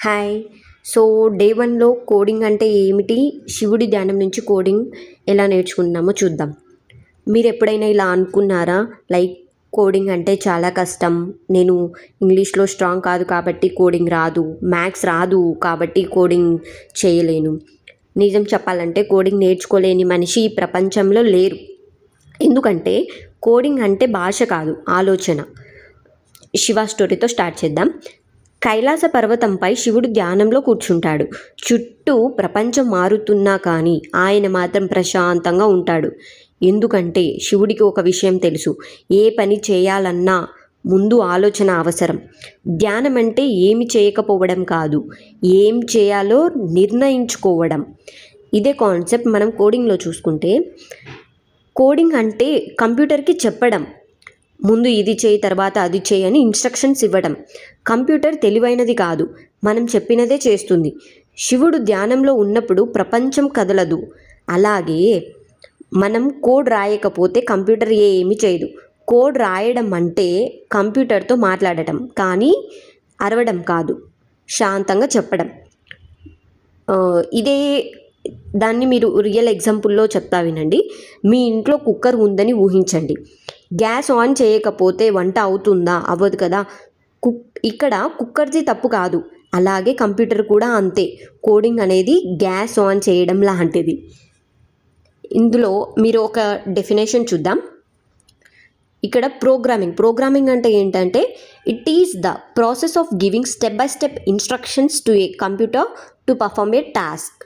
Hi. So day వన్లో coding అంటే ఏమిటి, శివుడి ధ్యానం నుంచి కోడింగ్ ఎలా నేర్చుకుంటున్నామో చూద్దాం. మీరు ఎప్పుడైనా ఇలా అనుకున్నారా? లైక్ కోడింగ్ అంటే చాలా కష్టం, నేను ఇంగ్లీష్లో స్ట్రాంగ్ కాదు కాబట్టి కోడింగ్ రాదు, మ్యాథ్స్ రాదు కాబట్టి కోడింగ్ చేయలేను. నిజం చెప్పాలంటే కోడింగ్ నేర్చుకోలేని మనిషి ఈ ప్రపంచంలో లేరు. ఎందుకంటే కోడింగ్ అంటే భాష కాదు, ఆలోచన. శివ స్టోరీతో స్టార్ట్ చేద్దాం. కైలాస పర్వతంపై శివుడు ధ్యానంలో కూర్చుంటాడు. చుట్టూ ప్రపంచం మారుతున్నా కానీ ఆయన మాత్రం ప్రశాంతంగా ఉంటాడు. ఎందుకంటే శివుడికి ఒక విషయం తెలుసు, ఏ పని చేయాలన్నా ముందు ఆలోచన అవసరం. ధ్యానం అంటే ఏమి చేయకపోవడం కాదు, ఏం చేయాలో నిర్ణయించుకోవడం. ఇదే కాన్సెప్ట్ మనం కోడింగ్లో చూసుకుంటే, కోడింగ్ అంటే కంప్యూటర్కి చెప్పడం, ముందు ఇది చేయి తర్వాత అది చేయి అని ఇన్స్ట్రక్షన్స్ ఇవ్వడం. కంప్యూటర్ తెలివైనది కాదు, మనం చెప్పినదే చేస్తుంది. శివుడు ధ్యానంలో ఉన్నప్పుడు ప్రపంచం కదలదు. అలాగే మనం కోడ్ రాయకపోతే కంప్యూటర్ ఏమీ చేయదు. కోడ్ రాయడం అంటే కంప్యూటర్తో మాట్లాడటం, కానీ అరవడం కాదు, శాంతంగా చెప్పడం. ఇదే దాన్ని మీరు రియల్ ఎగ్జాంపుల్లో చెప్తా వినండి. మీ ఇంట్లో కుక్కర్ ఉందని ఊహించండి. గ్యాస్ ఆన్ చేయకపోతే వంట అవుతుందా? అవ్వదు కదా. ఇక్కడ కుక్కర్ది తప్పు కాదు, అలాగే కంప్యూటర్ కూడా అంతే. కోడింగ్ అనేది గ్యాస్ ఆన్ చేయడం లాంటిది. ఇందులో మీరు ఒక డెఫినేషన్ చూద్దాం. ఇక్కడ ప్రోగ్రామింగ్ అంటే ఏంటంటే, it is the process of giving step by step instructions to A computer to perform A task.